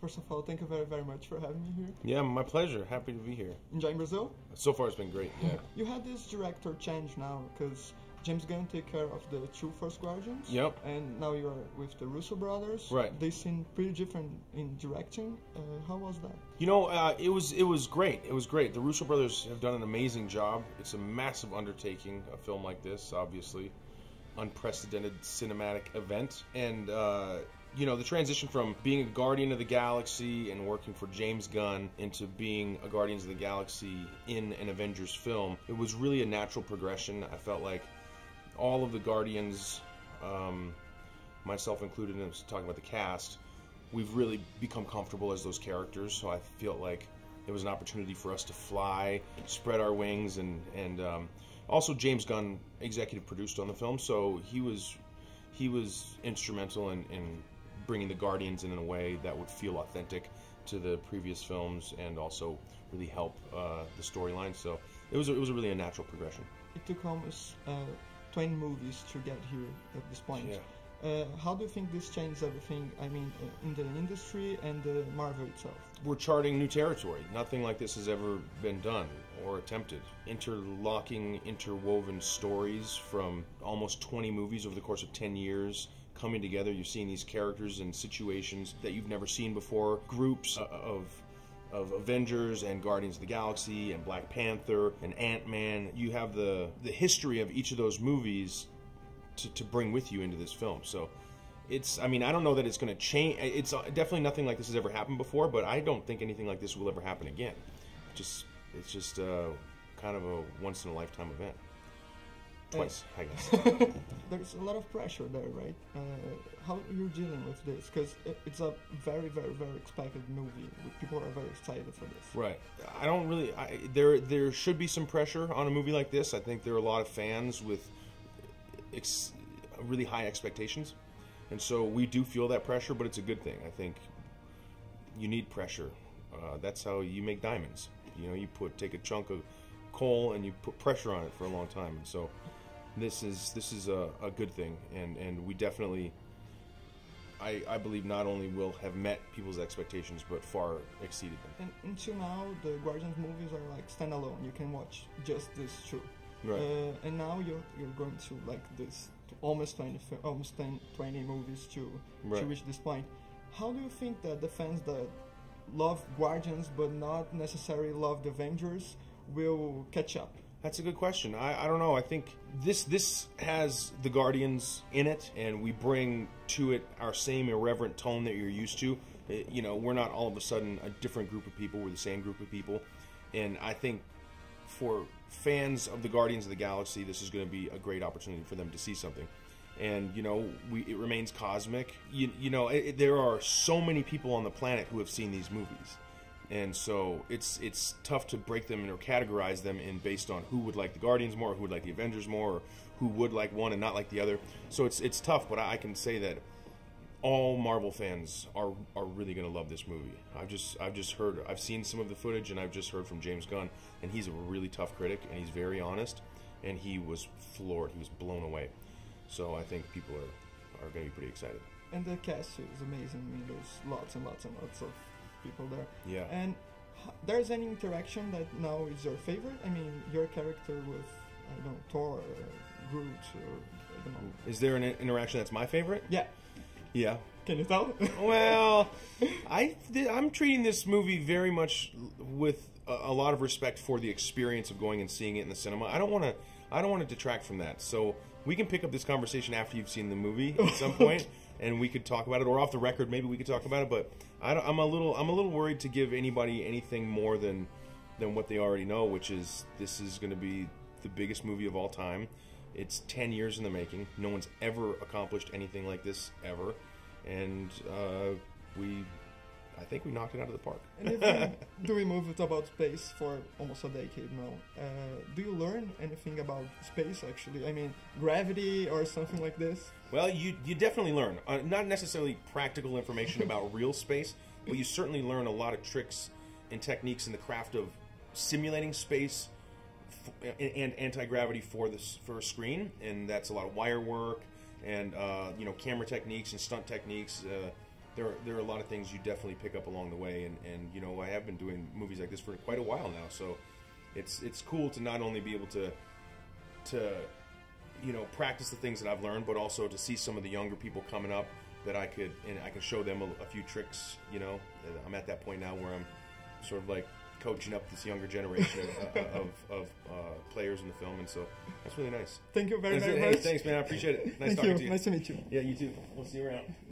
First of all, thank you very, very much for having me here. Yeah, my pleasure. Happy to be here. Enjoying Brazil? So far, it's been great. Yeah. You had this director change now because James Gunn take care of the two first Guardians. Yep. And now you're with the Russo brothers. Right. They seem pretty different in directing. How was that? You know, it was great. It was great. The Russo brothers have done an amazing job. It's a massive undertaking, a film like this, obviously. Unprecedented cinematic event. And, you know, the transition from being a Guardian of the Galaxy and working for James Gunn into being a Guardians of the Galaxy in an Avengers film, it was really a natural progression. I felt like all of the Guardians, myself included, and talking about the cast, we've really become comfortable as those characters, so I feel like it was an opportunity for us to fly, spread our wings, and also James Gunn executive produced on the film, so he was instrumental in bringing the Guardians in a way that would feel authentic to the previous films and also really help the storyline. So it was really a natural progression. It took almost 20 movies to get here at this point. Yeah. How do you think this changed everything, I mean, in the industry and the Marvel itself? We're charting new territory. Nothing like this has ever been done or attempted. Interlocking, interwoven stories from almost 20 movies over the course of 10 years coming together. You're seeing these characters in situations that you've never seen before. Groups of Avengers and Guardians of the Galaxy and Black Panther and Ant-Man. You have the history of each of those movies to bring with you into this film. So it's, I mean, I don't know that it's going to change. It's definitely nothing like this has ever happened before, but I don't think anything like this will ever happen again. It's just kind of a once-in-a-lifetime event. Twice, I guess. There's a lot of pressure there, right? How are you dealing with this? Because it's a very, very, very expected movie. People are very excited for this. Right. I don't really... there should be some pressure on a movie like this. I think there are a lot of fans with really high expectations. And so we do feel that pressure, but it's a good thing. I think you need pressure. That's how you make diamonds. You know, you take a chunk of coal and you put pressure on it for a long time. And so this is a good thing, and we definitely, I believe, not only will have met people's expectations, but far exceeded them. And until now, the Guardians movies are like standalone. You can watch just these two. Right. And now you're going to like this almost 20 movies to reach this point. How do you think that the fans that love Guardians but not necessarily love the Avengers will catch up? That's a good question. I don't know. I think this has the Guardians in it, and we bring to it our same irreverent tone that you're used to. You know, we're not all of a sudden a different group of people. We're the same group of people. And I think for fans of the Guardians of the Galaxy, this is going to be a great opportunity for them to see something. And, you know, it remains cosmic. You know, there are so many people on the planet who have seen these movies. And so it's tough to break them or categorize them in based on who would like the Guardians more, or who would like the Avengers more, or who would like one and not like the other. So it's tough, but I can say that all Marvel fans are really going to love this movie. I've seen some of the footage, and I've just heard from James Gunn, and he's a really tough critic, and he's very honest, and he was floored. He was blown away. So I think people are going to be pretty excited. And the cast is amazing. I mean, there's lots and lots and lots of people there. Yeah. And there's any interaction that now is your favorite? I mean, your character with, I don't know, Thor or Groot or, I don't know. Is there an interaction that's my favorite? Yeah. Yeah. Can you tell? Well, I'm treating this movie very much with a lot of respect for the experience of going and seeing it in the cinema. I don't want to detract from that. So we can pick up this conversation after you've seen the movie at some point, and we could talk about it, or off the record maybe we could talk about it. But I'm a little worried to give anybody anything more than what they already know, which is this is going to be the biggest movie of all time. It's 10 years in the making. No one's ever accomplished anything like this ever, and I think we knocked it out of the park. And you've been doing movies about space for almost a decade now. Do you learn anything about space, actually? I mean, gravity or something like this? Well, you definitely learn. Not necessarily practical information about real space, but you certainly learn a lot of tricks and techniques in the craft of simulating space and anti-gravity for a screen, and that's a lot of wire work and camera techniques and stunt techniques. there are a lot of things you definitely pick up along the way, and you know, I have been doing movies like this for quite a while now, so it's cool to not only be able to you know, practice the things that I've learned, but also to see some of the younger people coming up that I can show them a few tricks. You know, I'm at that point now where I'm sort of like coaching up this younger generation of players in the film, and so that's really nice. Thank you very much. Hey, thanks, man. I appreciate it. Nice talking to you. Nice to meet you. Yeah, you too. We'll see you around.